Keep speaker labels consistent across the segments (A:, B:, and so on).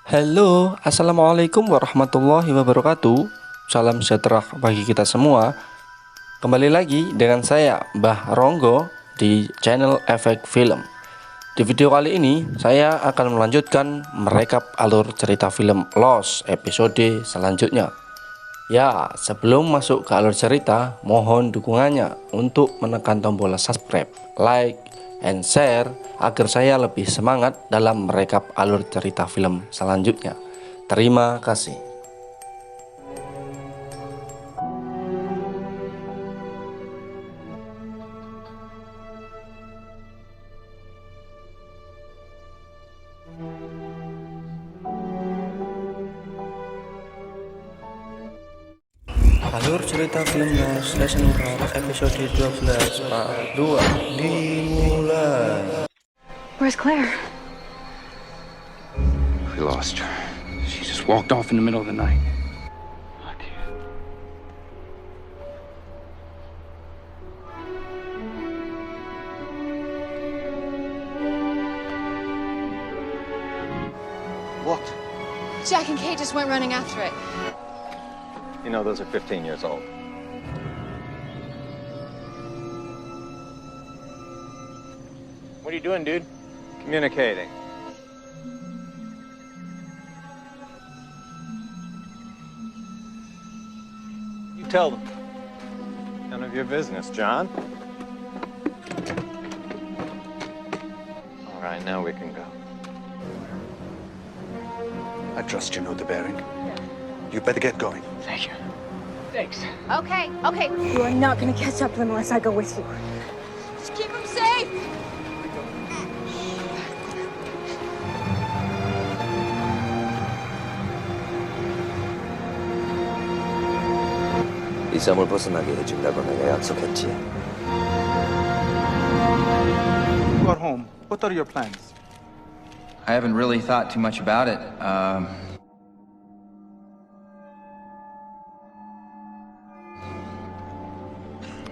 A: Halo, assalamualaikum warahmatullahi wabarakatuh. Salam sejahtera bagi kita semua. Kembali lagi dengan saya, Mbah Ronggo, di channel Efek Film. Di video kali ini, saya akan melanjutkan merekap alur cerita film Lost episode selanjutnya. Ya, sebelum masuk ke alur cerita, mohon dukungannya untuk menekan tombol subscribe, like, and share agar saya lebih semangat dalam merekap alur cerita film selanjutnya. Terima kasih. Alur cerita film Lost Season 4 episode 12 part 2 dimulai.
B: Where's Claire?
C: We lost her. She just walked off in the middle of the night.
D: What?
B: Jack and Kate just went running after it.
D: You know those are 15 years old.
E: What are you doing, dude?
D: Communicating. You tell them. None of your business, John. All right, now we can go.
F: I trust you know the bearing. You better get going.
E: Thank you. Thanks.
B: Okay.
G: You are not going to catch up to them unless I go with you.
B: Just keep them safe.
H: 이 섬을 벗어나게 해준다고 내가 약속했지.
I: You are home. What are your plans?
E: I haven't really thought too much about it.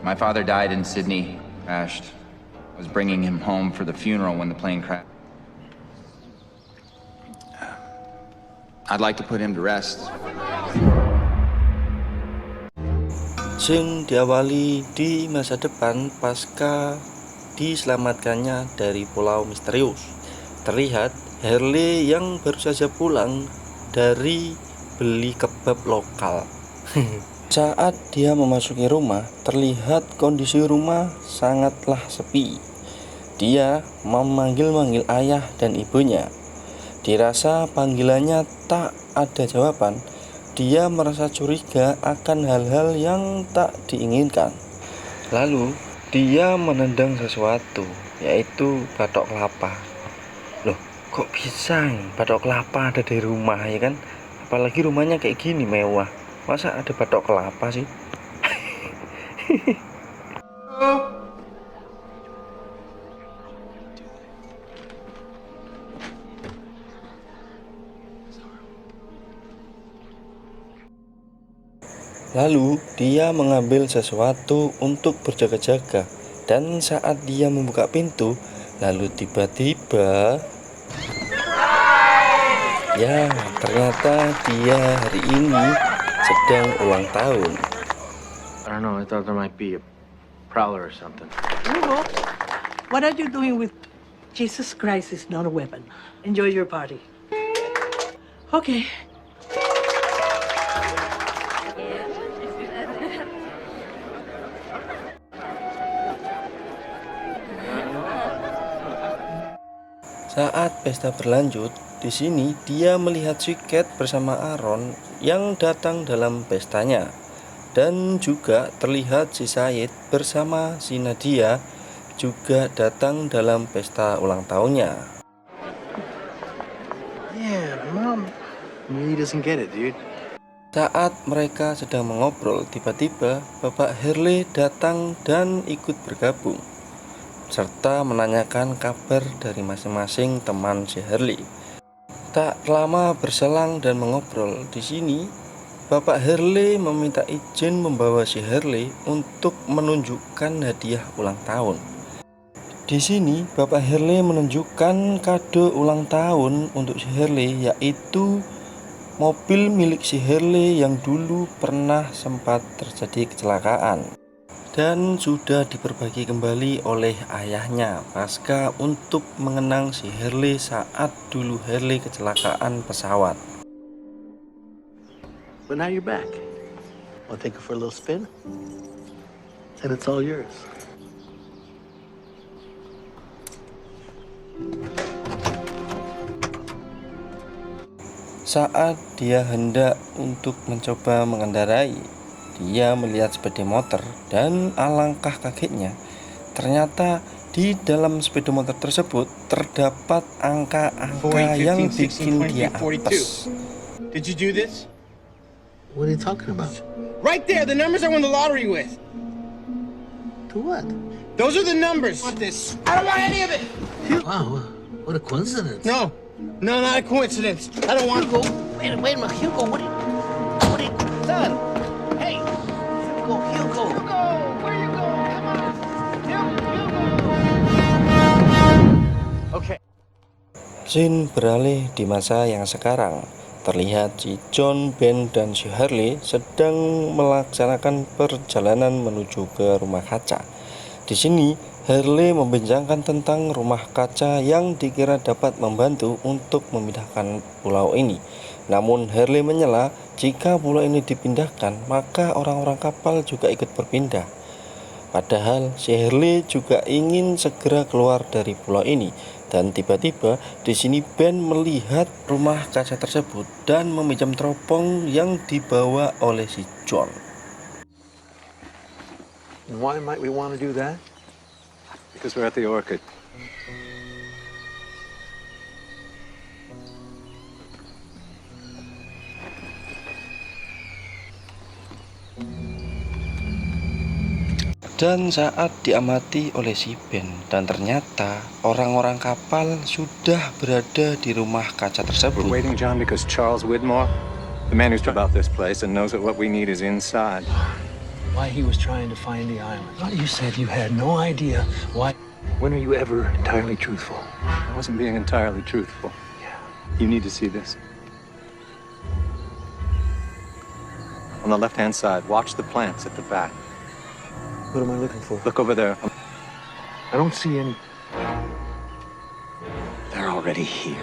E: My father died in Sydney, crashed. I was bringing him home for the funeral when the plane crashed. I'd like to put him to rest.
A: Scene diawali di masa depan pasca diselamatkannya dari pulau misterius. Terlihat Harley yang baru saja pulang dari beli kebab lokal. Saat dia memasuki rumah, terlihat kondisi rumah sangatlah sepi. Dia memanggil-manggil ayah dan ibunya. Dirasa panggilannya tak ada jawaban. Dia merasa curiga akan hal-hal yang tak diinginkan. Lalu dia menendang sesuatu, yaitu batok kelapa. Loh, kok bisa batok kelapa ada di rumah, ya kan? Apalagi rumahnya kayak gini mewah. Masa ada batok kelapa sih? Lalu dia mengambil sesuatu untuk berjaga-jaga. Dan saat dia membuka pintu, lalu tiba-tiba, ya ternyata dia hari ini sedang ulang tahun.
J: I don't know, I thought there might be a prowler or something.
G: Hugo, what are you doing with Jesus Christ is not a weapon? Enjoy your party. Okay.
A: Saat pesta berlanjut, di sini dia melihat si Kate bersama Aaron yang datang dalam pestanya. Dan juga terlihat si Said bersama si Nadia juga datang dalam pesta ulang tahunnya.
I: Yeah, Mom really doesn't get it, dude.
A: Saat mereka sedang mengobrol, tiba-tiba Bapak Harley datang dan ikut bergabung, serta menanyakan kabar dari masing-masing teman si Harley. Tak lama berselang dan mengobrol, di sini Bapak Harley meminta izin membawa si Harley untuk menunjukkan hadiah ulang tahun. Di sini Bapak Hurley menunjukkan kado ulang tahun untuk si Hurley, yaitu mobil milik si Hurley yang dulu pernah sempat terjadi kecelakaan dan sudah diperbaiki kembali oleh ayahnya pasca untuk mengenang si Hurley saat dulu Hurley kecelakaan pesawat.
I: But now you're back. I'll take it for a little spin, and it's all yours.
A: Saat dia hendak untuk mencoba mengendarai, dia melihat sepeda motor dan alangkah kagetnya, ternyata di dalam sepeda motor tersebut terdapat angka-angka yang bikin dia apes.
K: Did you do this?
I: What are you talking about?
K: Right there, the numbers I won the lottery with.
I: To what?
K: Those are the numbers. I want this. I don't want any of it.
I: Wow, what a coincidence.
K: No, not a coincidence. I don't want.
I: Hugo, wait a minute, Hugo, what are you, son? Hey, Hugo.
K: Hugo, where you going? Come on. Hugo. Okay.
A: Scene beralih di masa yang sekarang. Terlihat si John, Ben, dan si Hurley sedang melaksanakan perjalanan menuju ke rumah kaca. Di sini Hurley membincangkan tentang rumah kaca yang dikira dapat membantu untuk memindahkan pulau ini. Namun Hurley menyela jika pulau ini dipindahkan maka orang-orang kapal juga ikut berpindah. Padahal si Hurley juga ingin segera keluar dari pulau ini. Dan tiba-tiba di sini Ben melihat rumah kaca tersebut dan meminjam teropong yang dibawa oleh si John.
I: Why might we want to do that?
D: Because we're at the Orchid.
A: Dan saat diamati oleh si Ben, dan ternyata orang-orang kapal sudah berada di rumah kaca tersebut.
D: We're waiting, John, because Charles Widmore, the man who's about this place and knows that what we need is inside.
I: Why he was trying to find the island. You said you had no idea why. When are you ever entirely truthful?
D: I wasn't being entirely truthful.
I: Yeah.
D: You need to see this. On the left-hand side, watch the plants at the back.
I: What am I looking for?
D: Look over there.
I: I don't see any.
D: They're already here.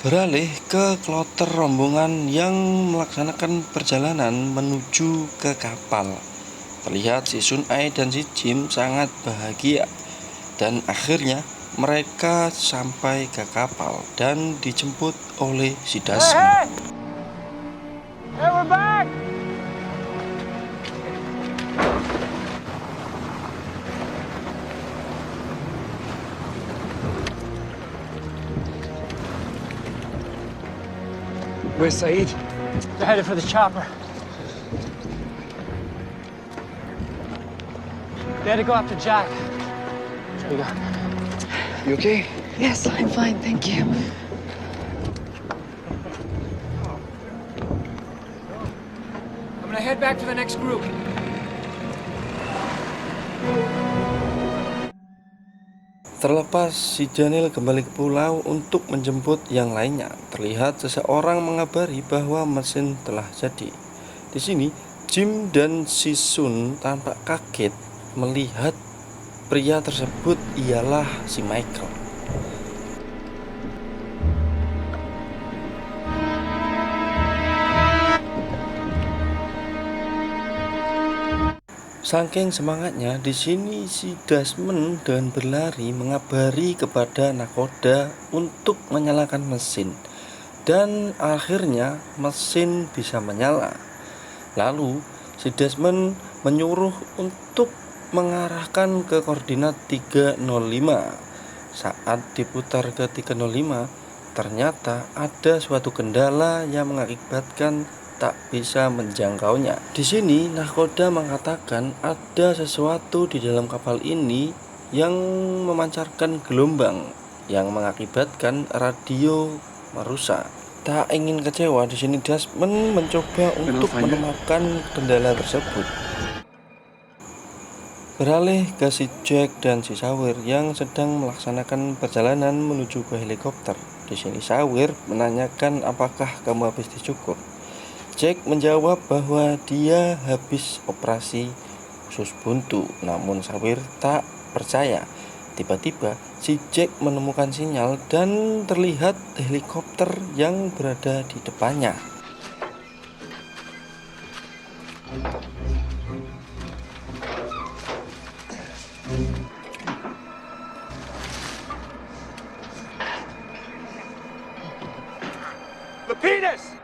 A: Beralih ke kloter rombongan yang melaksanakan perjalanan menuju ke kapal. Terlihat si Sun Ai dan si Jim sangat bahagia. Dan akhirnya mereka sampai ke kapal dan dijemput oleh si Desmond.
K: Hey, we're back.
I: Where's Saeed?
K: They're headed for the chopper. They had to go after Jack. Here you go.
I: You okay?
B: Yes, I'm fine, thank you.
K: I'm gonna head back to the next group.
A: Terlepas si Daniel kembali ke pulau untuk menjemput yang lainnya, terlihat seseorang mengabari bahwa mesin telah jadi. Di sini Jim dan si Sun tampak kaget melihat pria tersebut ialah si Michael. Saking semangatnya, di sini si Desmond dan berlari mengabari kepada nakoda untuk menyalakan mesin. Dan akhirnya mesin bisa menyala. Lalu si Desmond menyuruh untuk mengarahkan ke koordinat 305. Saat diputar ke 305, ternyata ada suatu kendala yang mengakibatkan tak bisa menjangkaunya. Di sini nakoda mengatakan ada sesuatu di dalam kapal ini yang memancarkan gelombang yang mengakibatkan radio merusak. Tak ingin kecewa, di sini Desmond mencoba untuk menemukan kendala tersebut. Beralih ke si Jack dan si Sawir yang sedang melaksanakan perjalanan menuju ke helikopter. Di sini Sawir menanyakan apakah kamu habis dicukur. Jack menjawab bahwa dia habis operasi usus buntu, namun Sawir tak percaya. Tiba-tiba si Jack menemukan sinyal dan terlihat helikopter yang berada di depannya.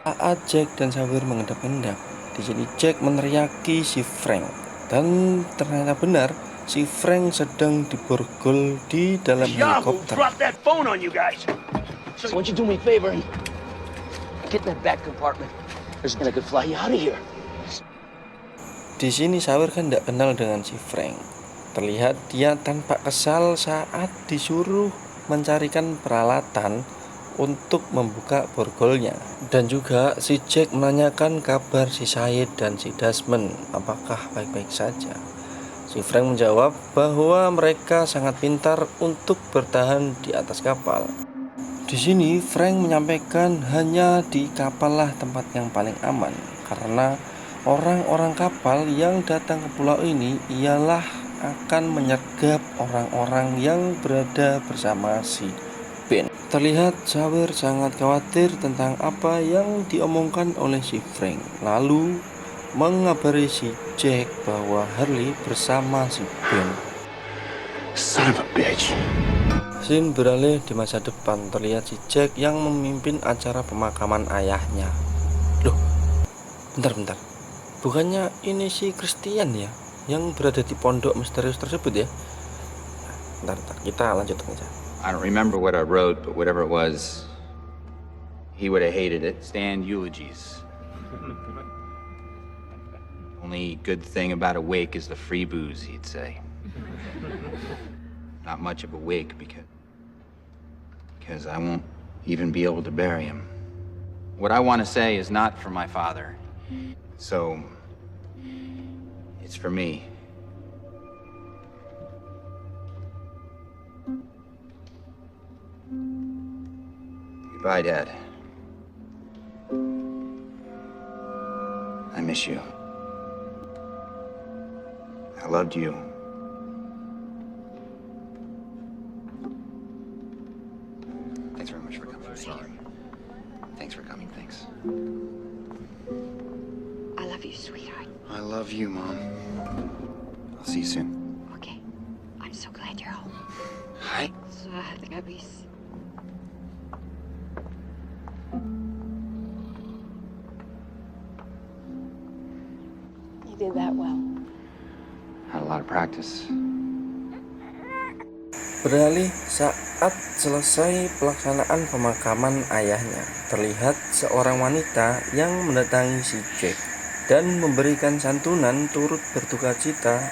A: Saat Jack dan Sawir menghadap-hadap, di sini Jack meneriaki si Frank, dan ternyata benar si Frank sedang diborgol di dalam helikopter.
K: that phone on you guys. So why don't you do me a favor and get in that back compartment? There's nothing that could fly you out of here.
A: Di sini Sawir kan tidak kenal dengan si Frank. Terlihat dia tampak kesal saat disuruh mencarikan peralatan untuk membuka borgolnya. Dan juga si Jack menanyakan kabar si Said dan si Desmond, apakah baik-baik saja. Si Frank menjawab bahwa mereka sangat pintar untuk bertahan di atas kapal. Di sini Frank menyampaikan hanya di kapal lah tempat yang paling aman, karena orang-orang kapal yang datang ke pulau ini ialah akan menyergap orang-orang yang berada bersama si Ben. Terlihat Sawir sangat khawatir tentang apa yang diomongkan oleh si Frank, lalu mengabari si Jack bahwa Harley bersama si Ben.
F: Son of a bitch.
A: Scene beralih di masa depan. Terlihat si Jack yang memimpin acara pemakaman ayahnya. Loh, bentar. Bukannya ini si Christian ya, yang berada di pondok misterius tersebut ya? Bentar, kita lanjut aja.
E: I don't remember what I wrote, but whatever it was, he would have hated it. Stand eulogies. Only good thing about a wake is the free booze, he'd say. Not much of a wake because I won't even be able to bury him. What I want to say is not for my father, so it's for me. Goodbye, Dad. I miss you. I loved you. Thanks very much for coming. Sorry. Thanks for coming. Thanks.
B: I love you, sweetheart.
E: I love you, Mom. I'll see you soon.
B: Okay. I'm so glad you're home.
E: Hi.
B: Gabis. You did that well.
E: Had a lot of practice.
A: Beralih saat selesai pelaksanaan pemakaman ayahnya, terlihat seorang wanita yang mendatangi si Jack dan memberikan santunan turut berduka cita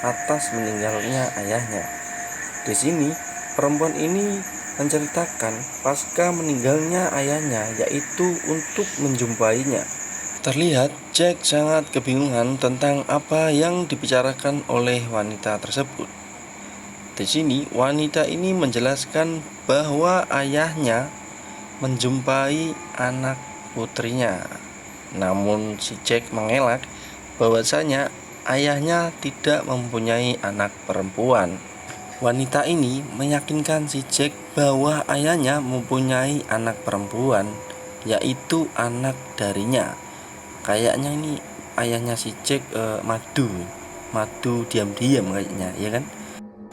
A: atas meninggalnya ayahnya. Di sini, perempuan ini menceritakan pasca meninggalnya ayahnya, yaitu untuk menjumpainya. Terlihat Jack sangat kebingungan tentang apa yang dibicarakan oleh wanita tersebut. Di sini wanita ini menjelaskan bahwa ayahnya menjumpai anak putrinya. Namun si Jack mengelak bahwasanya ayahnya tidak mempunyai anak perempuan. Wanita ini meyakinkan si Jack bahwa ayahnya mempunyai anak perempuan, yaitu anak darinya. Kayaknya ini ayahnya si Jack Madu diam-diam kayaknya, ya kan?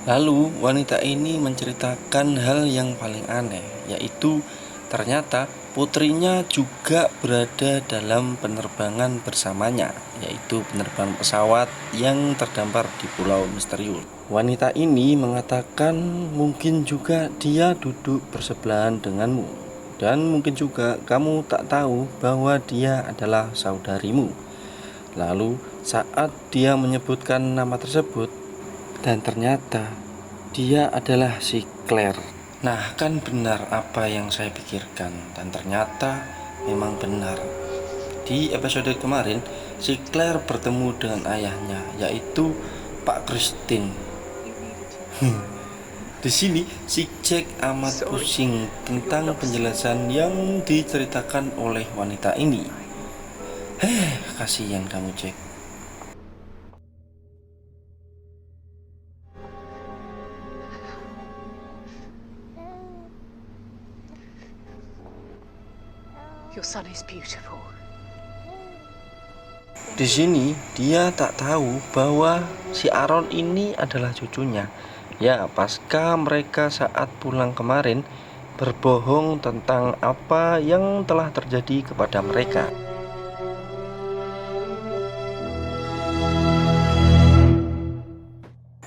A: Lalu wanita ini menceritakan hal yang paling aneh, yaitu ternyata putrinya juga berada dalam penerbangan bersamanya, yaitu penerbangan pesawat yang terdampar di Pulau Misterius. Wanita ini mengatakan mungkin juga dia duduk bersebelahan denganmu, dan mungkin juga kamu tak tahu bahwa dia adalah saudarimu. Lalu saat dia menyebutkan nama tersebut, dan ternyata dia adalah si Claire. Nah, kan benar apa yang saya pikirkan, dan ternyata memang benar. Di episode kemarin, si Claire bertemu dengan ayahnya, yaitu Pak Christine. Di sini si Jack amat pusing tentang penjelasan yang diceritakan oleh wanita ini. Kasihan kamu, Jack.
B: Your son is beautiful.
A: Di sini dia tak tahu bahwa si Aaron ini adalah cucunya. Ya, pasca mereka saat pulang kemarin berbohong tentang apa yang telah terjadi kepada mereka.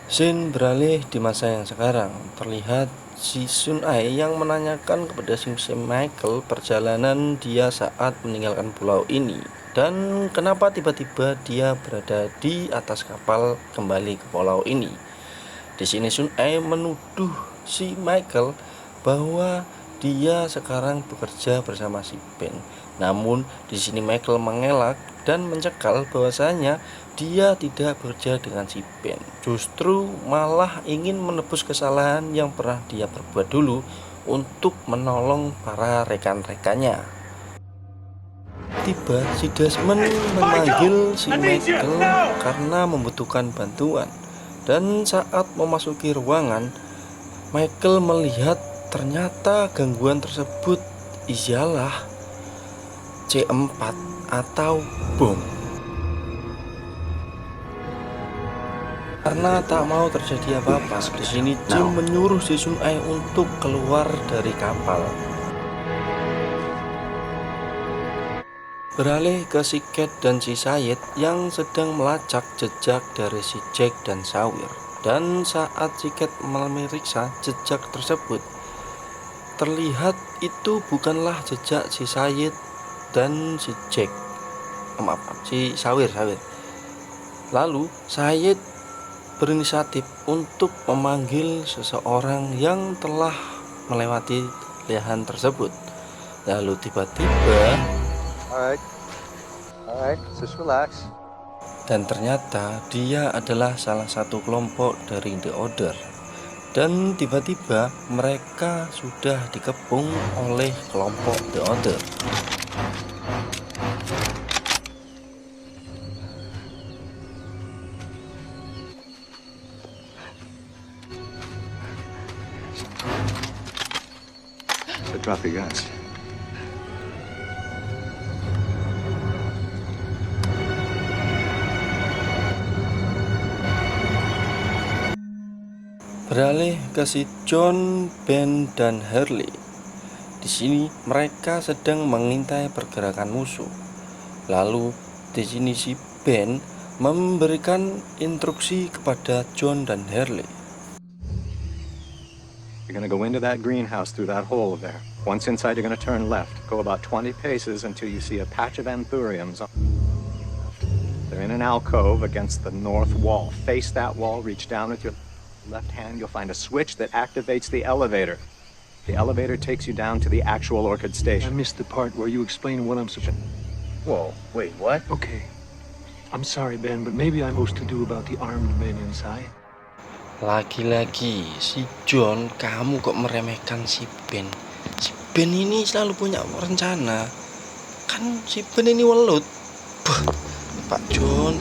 A: Scene beralih di masa yang sekarang. Terlihat si Sun Ae yang menanyakan kepada si Michael perjalanan dia saat meninggalkan pulau ini, dan kenapa tiba-tiba dia berada di atas kapal kembali ke pulau ini. Di sini Sun Ae menuduh si Michael bahwa dia sekarang bekerja bersama si Ben. Namun di sini Michael mengelak dan mencekal bahwasanya dia tidak bekerja dengan si Ben, justru malah ingin menebus kesalahan yang pernah dia perbuat dulu untuk menolong para rekan-rekannya. Tiba si Desmond memanggil si Michael karena membutuhkan bantuan, dan saat memasuki ruangan, Michael melihat ternyata gangguan tersebut ialah C4 atau bom. Karena tak mau terjadi apa-apa, di sini Jim menyuruh si Sun Ae untuk keluar dari kapal. Beralih ke si Cat dan si Sayid yang sedang melacak jejak dari si Jack dan Sawir. Dan saat si Cat memeriksa jejak tersebut, terlihat itu bukanlah jejak si Sayid dan si Jack. Si Sawir. Lalu Sayid berinisiatif untuk memanggil seseorang yang telah melewati lahan tersebut. Lalu tiba-tiba,
F: Alright, just relax.
A: dan ternyata dia adalah salah satu kelompok dari The Order. Dan tiba-tiba mereka sudah dikepung oleh kelompok The Order.
F: So drop your guns.
A: Beralih ke si John, Ben, dan Hurley. Di sini mereka sedang mengintai pergerakan musuh. Lalu di sini si Ben memberikan instruksi kepada John dan Hurley.
D: You're gonna go into that greenhouse through that hole there. Once inside, you're gonna turn left. Go about 20 paces until you see a patch of anthuriums. They're in an alcove against the north wall. Face that wall, reach down with your left hand, you'll find a switch that activates the elevator. The elevator takes you down to the actual Orchid
I: I
D: station.
I: missed the part where you explain what I'm supposed.
F: Whoa, wait, what?
I: Okay. I'm sorry, Ben, but maybe I'm supposed to do about the armed men inside.
A: Lagi-lagi si John, kamu kok meremehkan si Ben? Si Ben ini selalu punya rencana. Kan si Ben ini welut. Pak John.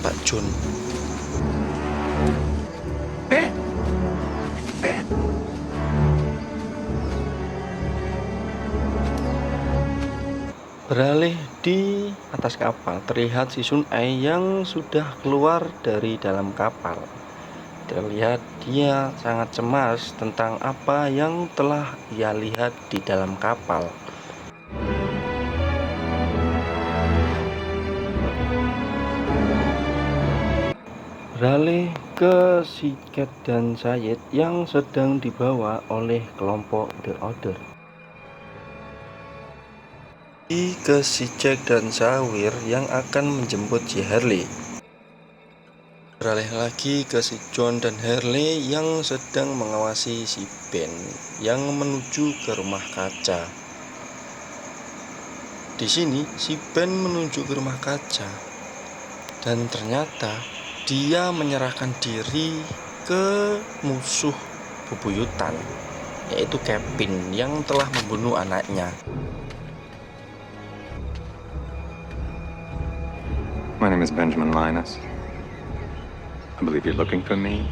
A: Beralih di atas kapal, terlihat si Sun Ae yang sudah keluar dari dalam kapal. Terlihat dia sangat cemas tentang apa yang telah ia lihat di dalam kapal. Beralih ke si Cat dan Sayid yang sedang dibawa oleh kelompok The Order. Ke si Jack dan Sawir yang akan menjemput si Hurley. beralih lagi ke si John dan Harley yang sedang mengawasi si Ben yang menuju ke rumah kaca. Di sini si Ben menuju ke rumah kaca dan ternyata dia menyerahkan diri ke musuh bebuyutan, yaitu Kevin yang telah membunuh anaknya.
D: My name is Benjamin Linus. I believe you're looking for me.